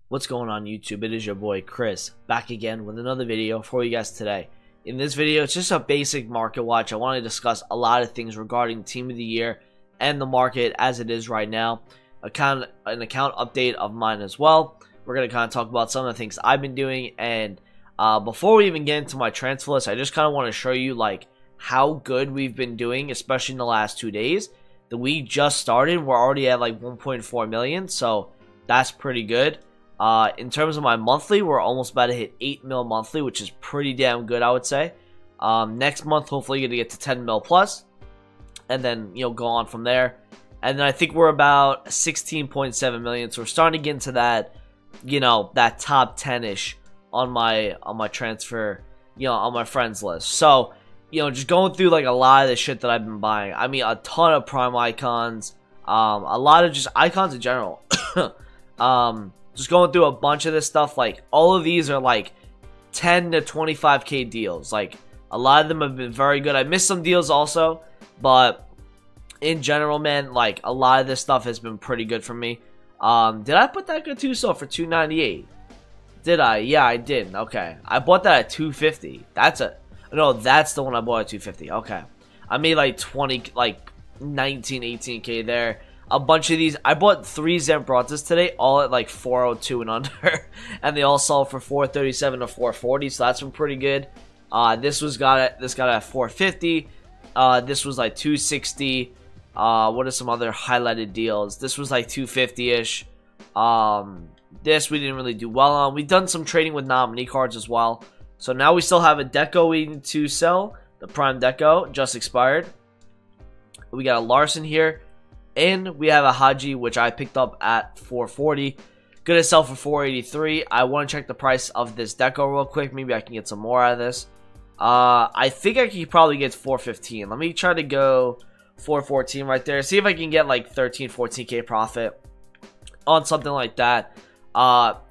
What's going on YouTube? It is your boy Chris back again with another video for you guys today. In this video, it's just a basic market watch. I want to discuss a lot of things regarding Team of the Year and the market as it is right now. An account update of mine as well. We're going to kind of talk about some of the things I've been doing. And before we even get into my transfer list, I just kind of want to show you like how good we've been doing, especially in the last 2 days. The week just started. We're already at like 1.4 million. So that's pretty good. In terms of my monthly, we're almost about to hit 8 mil monthly, which is pretty damn good, I would say. Next month, hopefully, going to get to 10 mil plus, and then go on from there. And then I think we're about 16.7 million, so we're starting to get into that, that top 10-ish on my transfer, on my friends list. So, just going through like a lot of the shit that I've been buying. I mean, a ton of prime icons, a lot of just icons in general. Just going through a bunch of this stuff, like all of these are like 10 to 25k deals. Like a lot of them have been very good. I missed some deals also, but in general, man, like a lot of this stuff has been pretty good for me. Did I put that Gattuso for 298? Did I? Yeah, I did. Okay, I bought that at 250. That's the one I bought at 250. Okay, I made like 19, 18k there. A bunch of these, I bought 3 Zambrotas today, all at like 402 and under, and they all sold for 437 to 440, so that's been pretty good. This got at 450. This was like 260. What are some other highlighted deals? This was like 250-ish. This we didn't really do well on. We've done some trading with nominee cards as well. So now we still have a Deco we need to sell. The Prime Deco just expired. We got a Larson here. And we have a Haji, which I picked up at 440. Gonna sell for 483. I want to check the price of this deco real quick. Maybe I can get some more out of this. I think I could probably get 415. Let me try to go 414 right there. See if I can get like 13, 14k profit on something like that.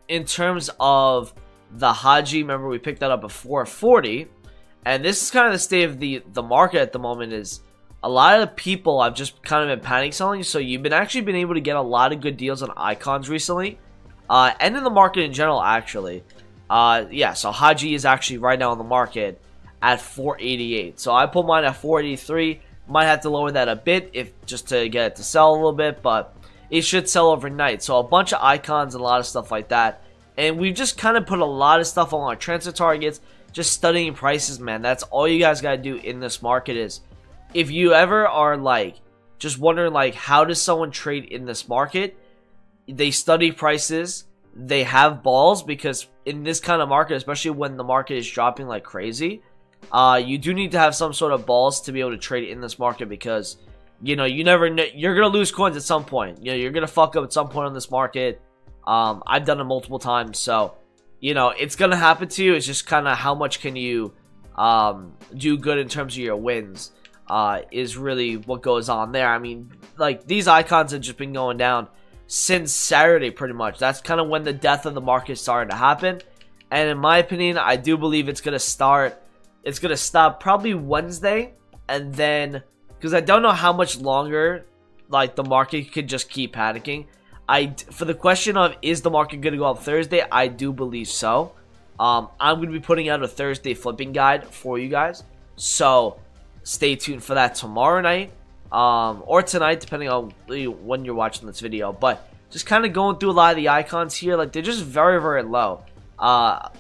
In terms of the Haji, remember we picked that up at 440. And this is kind of the state of the market at the moment is... A lot of the people I've just kind of been panic selling, so you've been able to get a lot of good deals on icons recently, and in the market in general, actually. Yeah, so Haji is actually right now on the market at 488. So I put mine at 483. Might have to lower that a bit just to get it to sell a little bit, but it should sell overnight. So a bunch of icons and a lot of stuff like that, and we've just kind of put a lot of stuff on our transfer targets, just studying prices, man. That's all you guys gotta do in this market is. If you ever are like just wondering like how does someone trade in this market, they study prices, they have balls, because in this kind of market, especially when the market is dropping like crazy, you do need to have some sort of balls to be able to trade in this market, because you never know, you're gonna lose coins at some point. You're gonna fuck up at some point on this market. I've done it multiple times, so it's gonna happen to you. It's just kind of how much can you do good in terms of your wins. Is really what goes on there. I mean, like, these icons have just been going down since Saturday, pretty much. That's kind of when the death of the market started to happen. And in my opinion, I do believe it's going to stop probably Wednesday. And then, because I don't know how much longer, like, the market could just keep panicking. For the question of, is the market going to go up Thursday? I do believe so. I'm going to be putting out a Thursday flipping guide for you guys. So... stay tuned for that tomorrow night, or tonight, depending on when you're watching this video. But just kind of going through a lot of the icons here, like they're just very, very low.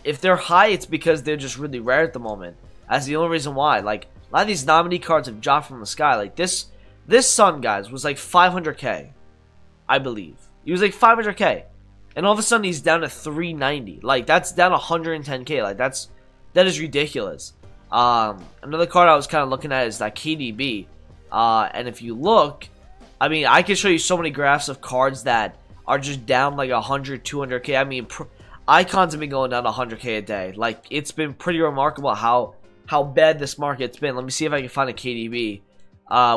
If they're high, it's because they're just really rare at the moment. That's the only reason why. Like a lot of these nominee cards have dropped from the sky. Like this Sun, guys, was like 500k, I believe. He was like 500k, and all of a sudden he's down to 390. Like that's down 110k. Like that is ridiculous. Another card I was kind of looking at is that KDB, and if you look, I mean, I can show you so many graphs of cards that are just down like 100, 200k. I mean, icons have been going down 100k a day. Like, it's been pretty remarkable how bad this market's been. Let me see if I can find a KDB,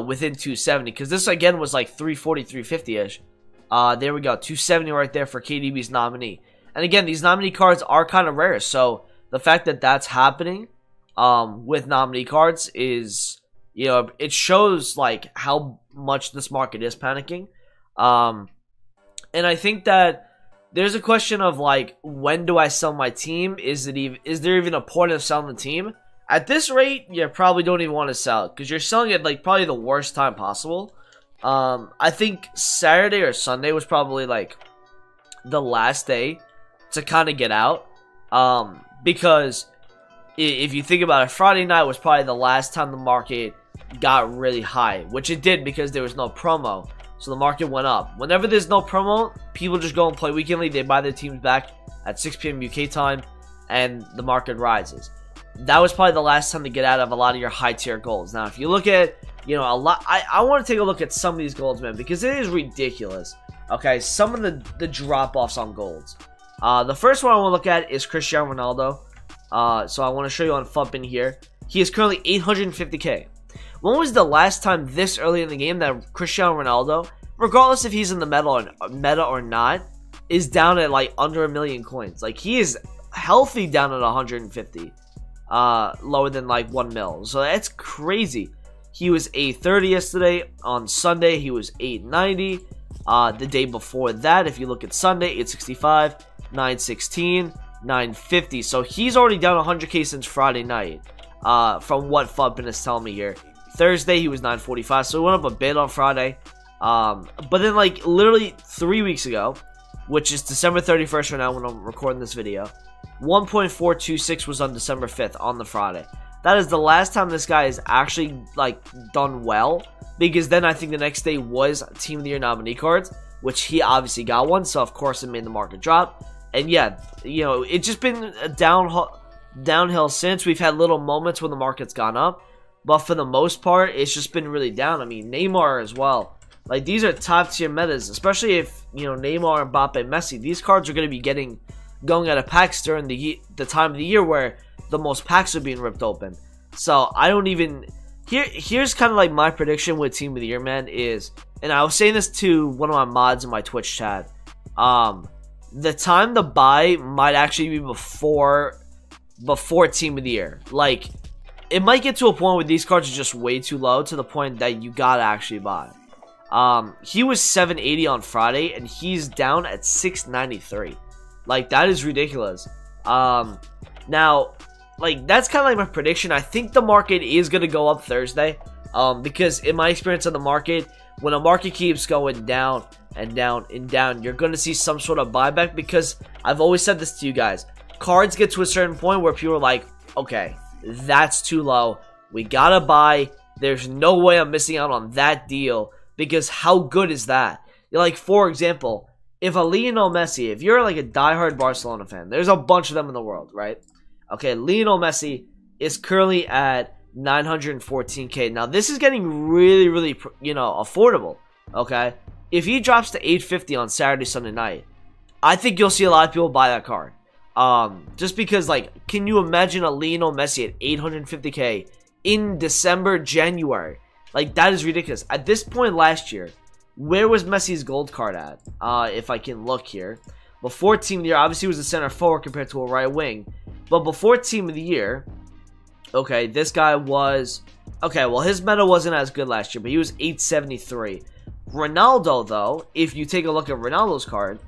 within 270, because this again was like 340, 350-ish. There we go, 270 right there for KDB's nominee. And again, these nominee cards are kind of rare, so the fact that that's happening with nominee cards is, it shows like how much this market is panicking. And I think that there's a question of like, when do I sell my team? Is there even a point of selling the team? At this rate, you probably don't even want to sell it because you're selling it like probably the worst time possible. I think Saturday or Sunday was probably like the last day to kind of get out. Because if you think about it, Friday night was probably the last time the market got really high, which it did because there was no promo. So the market went up. Whenever there's no promo, people just go and play Weekend League. They buy their teams back at 6 p.m. UK time, and the market rises. That was probably the last time to get out of a lot of your high tier golds. Now, if you look at, you know, a lot, I want to take a look at some of these golds, man, because it is ridiculous. Okay, some of the drop offs on golds. The first one I want to look at is Cristiano Ronaldo. So I want to show you on Fumpin here. He is currently 850k. When was the last time this early in the game that Cristiano Ronaldo, regardless if he's in the meta or not, is down at like under 1 million coins? Like, he is healthy down at 150, lower than like 1 mil. So that's crazy. He was 830 yesterday. On Sunday, he was 890. The day before that, if you look at Sunday, 865, 916, 950. So he's already down 100k since Friday night, from what Fumpin is telling me here. Thursday, he was 945, so he went up a bit on Friday. But then, like, literally 3 weeks ago, which is December 31st right now when I'm recording this video, 1.426 was on December 5th on the Friday. That is the last time this guy has actually, like, done well, because then I think the next day was Team of the Year nominee cards, which he obviously got one, so of course it made the market drop. And yeah, you know, it's just been a downhill since. We've had little moments when the market's gone up, but for the most part, it's just been really down. I mean, Neymar as well. Like, these are top tier metas, especially if, you know, Neymar, Mbappe, Messi. These cards are going to be going out of packs during the time of the year where the most packs are being ripped open. So I don't even. Here's kind of like my prediction with Team of the Year, man. Is, and I was saying this to one of my mods in my Twitch chat. The time to buy might actually be before Team of the Year. Like, it might get to a point where these cards are just way too low to the point that you gotta actually buy. He was 780 on Friday, and he's down at 693. Like, that is ridiculous. Now, like, that's kind of like my prediction. I think the market is gonna go up Thursday. Because in my experience on the market, when a market keeps going down and down and down, you're gonna see some sort of buyback, because I've always said this to you guys. Cards get to a certain point where people are like, okay, that's too low. We gotta buy. There's no way I'm missing out on that deal, because how good is that? Like, for example, if a Lionel Messi, if you're like a diehard Barcelona fan, there's a bunch of them in the world, right? Okay, Lionel Messi is currently at 914k. Now, this is getting really, really, you know, affordable, okay? If he drops to 850 on Saturday, Sunday night, I think you'll see a lot of people buy that card. Just because, like, can you imagine a Lionel Messi at 850k in December, January? Like, that is ridiculous. At this point last year, where was Messi's gold card at? If I can look here. Before Team of the Year, obviously he was a center forward compared to a right wing. But before Team of the Year, okay, this guy was... Okay, well, his meta wasn't as good last year, but he was 873. Ronaldo, though, if you take a look at Ronaldo's card,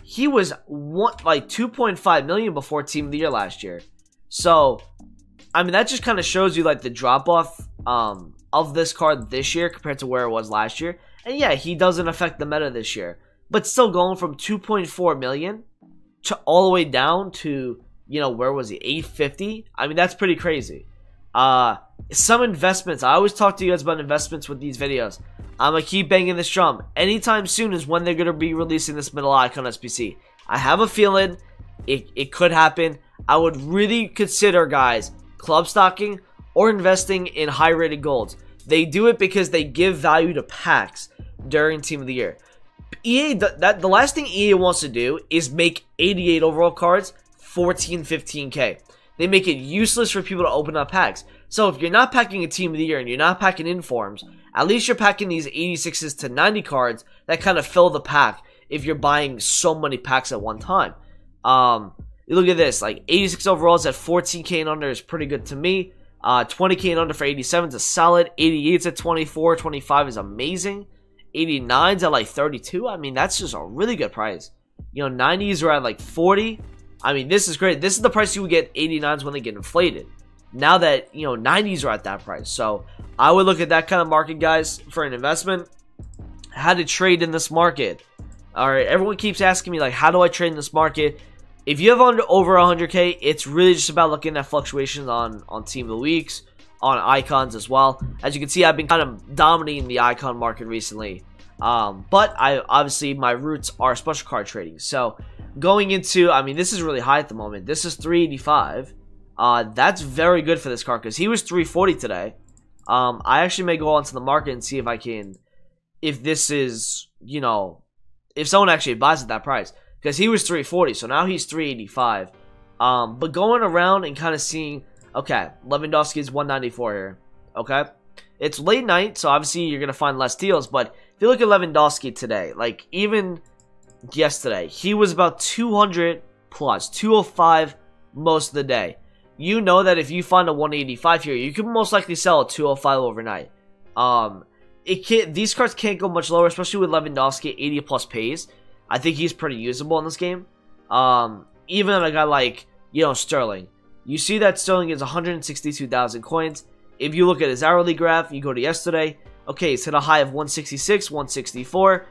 he was like 2.5 million before Team of the Year last year. So, I mean, that just kind of shows you, like, the drop-off of this card this year compared to where it was last year. And yeah, he doesn't affect the meta this year. But still going from 2.4 million to all the way down to, you know, where was he? 850? I mean, that's pretty crazy. Some investments. I always talk to you guys about investments with these videos. I'm going to keep banging this drum. Anytime soon is when they're going to be releasing this middle icon SBC. I have a feeling it could happen. I would really consider, guys, club stocking or investing in high-rated golds. They do it because they give value to packs during Team of the Year. The last thing EA wants to do is make 88 overall cards 14, 15k. They make it useless for people to open up packs. So if you're not packing a Team of the Year and you're not packing informs, at least you're packing these 86s to 90 cards that kind of fill the pack if you're buying so many packs at one time. You look at this, like 86 overalls at 14k and under is pretty good to me. 20k and under for 87 is solid. 88s at 24, 25 is amazing. 89s at like 32. I mean, that's just a really good price. You know, 90s are at like 40. I mean, this is great. This is the price you would get 89s when they get inflated. Now that, you know, 90s are at that price. So I would look at that kind of market, guys, for an investment. How to trade in this market. Alright, everyone keeps asking me, like, how do I trade in this market? If you have over 100K, it's really just about looking at fluctuations on Team of the Weeks, on icons as well. As you can see, I've been kind of dominating the icon market recently. But obviously my roots are special card trading. So going into, I mean, this is really high at the moment. This is 385. That's very good for this card because he was 340 today. I actually may go onto the market and see if I can, if this is, you know, if someone actually buys at that price, because he was 340, so now he's 385. But going around and kind of seeing, okay, Lewandowski is 194 here. Okay, it's late night, so obviously you're gonna find less deals. But if you look at Lewandowski today, like even yesterday, he was about 200 plus, 205 most of the day. You know that if you find a 185 here, you can most likely sell a 205 overnight. These cards can't go much lower, especially with Lewandowski 80 plus pays. I think he's pretty usable in this game. Even a guy like, you know, Sterling. You see that Sterling is 162,000 coins. If you look at his hourly graph, you go to yesterday. Okay, it's hit a high of 166, 164.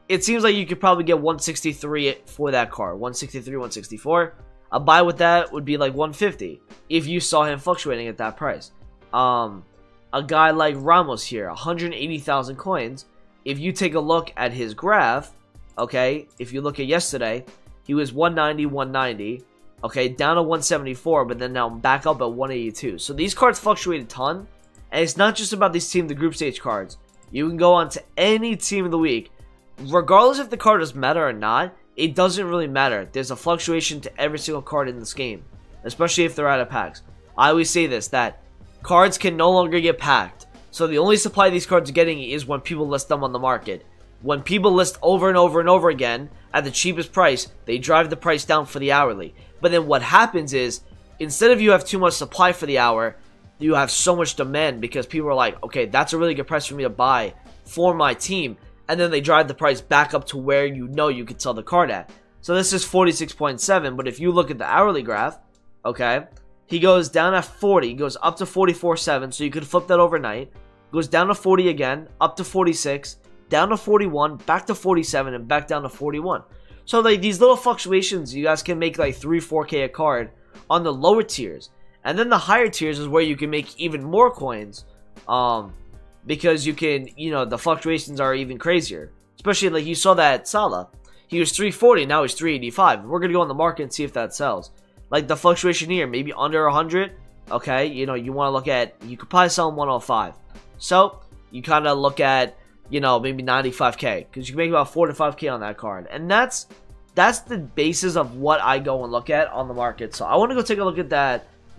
It seems like you could probably get 163 for that card. 163, 164. A buy with that would be like 150 if you saw him fluctuating at that price. A guy like Ramos here, 180,000 coins. If you take a look at his graph, okay, if you look at yesterday, he was 190, 190, okay, down to 174, but then now back up at 182. So these cards fluctuate a ton, and it's not just about these team, the group stage cards. You can go on to any team of the week. Regardless if the card does meta or not, it doesn't really matter. There's a fluctuation to every single card in this game, especially if they're out of packs. I always say this, that cards can no longer get packed. So the only supply these cards are getting is when people list them on the market. When people list over and over and over again at the cheapest price, they drive the price down for the hourly. But then what happens is, instead of you have too much supply for the hour, you have so much demand because people are like, okay, that's a really good price for me to buy for my team. And then they drive the price back up to where you know you could sell the card at. So this is 46.7, but if you look at the hourly graph, okay, he goes down at 40, goes up to 44.7, so you could flip that overnight. Goes down to 40 again, up to 46, down to 41, back to 47, and back down to 41. So like these little fluctuations, you guys can make like 3-4K a card on the lower tiers. And then the higher tiers is where you can make even more coins. Because you can, you know, the fluctuations are even crazier. Especially like you saw that Salah. He was 340, now he's 385. We're going to go on the market and see if that sells. Like the fluctuation here, maybe under 100. Okay, you know, you want to look at, you could probably sell him 105. So, you kind of look at, you know, maybe 95K. Because you can make about 4 to 5K on that card. And that's the basis of what I go and look at on the market. So, I want to go take a look at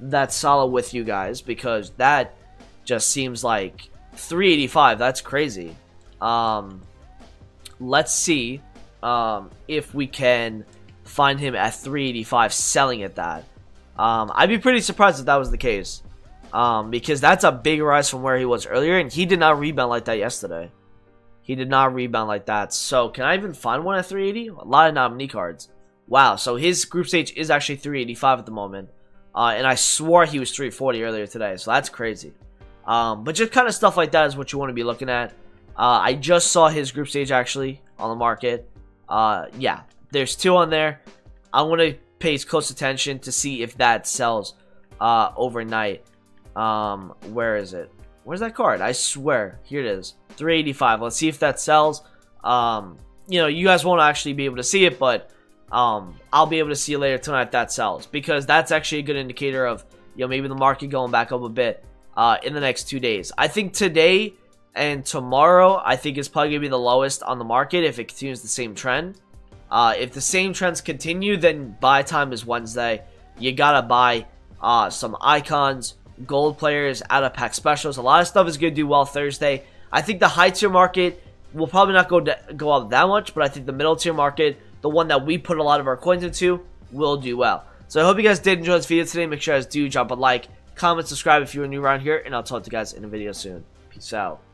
that Salah with you guys. Because that just seems like 385. That's crazy. Let's see if we can find him at 385 selling at that. I'd be pretty surprised if that was the case. Because that's a big rise from where he was earlier, and he did not rebound like that yesterday. He did not rebound like that. So, can I even find one at 380? A lot of nominee cards. Wow, so his group stage is actually 385 at the moment. And I swore he was 340 earlier today, so that's crazy. But just kind of stuff like that is what you want to be looking at. I just saw his group stage actually on the market. Yeah, there's 2 on there. I want to pay close attention to see if that sells overnight. Where is it? Where's that card? I swear. Here it is. 385. Let's see if that sells. You know, you guys won't actually be able to see it, but I'll be able to see it later tonight if that sells. Because that's actually a good indicator of, you know, maybe the market going back up a bit in the next 2 days. I think today and tomorrow, I think is probably going to be the lowest on the market if it continues the same trend. If the same trends continue, then buy time is Wednesday. You gotta buy some icons, gold players, out of pack specials. A lot of stuff is going to do well Thursday. I think the high tier market will probably not go up that much, but I think the middle tier market, the one that we put a lot of our coins into, will do well. So I hope you guys did enjoy this video today. Make sure you guys do drop a like, comment, subscribe if you're new around here, and I'll talk to you guys in a video soon. Peace out.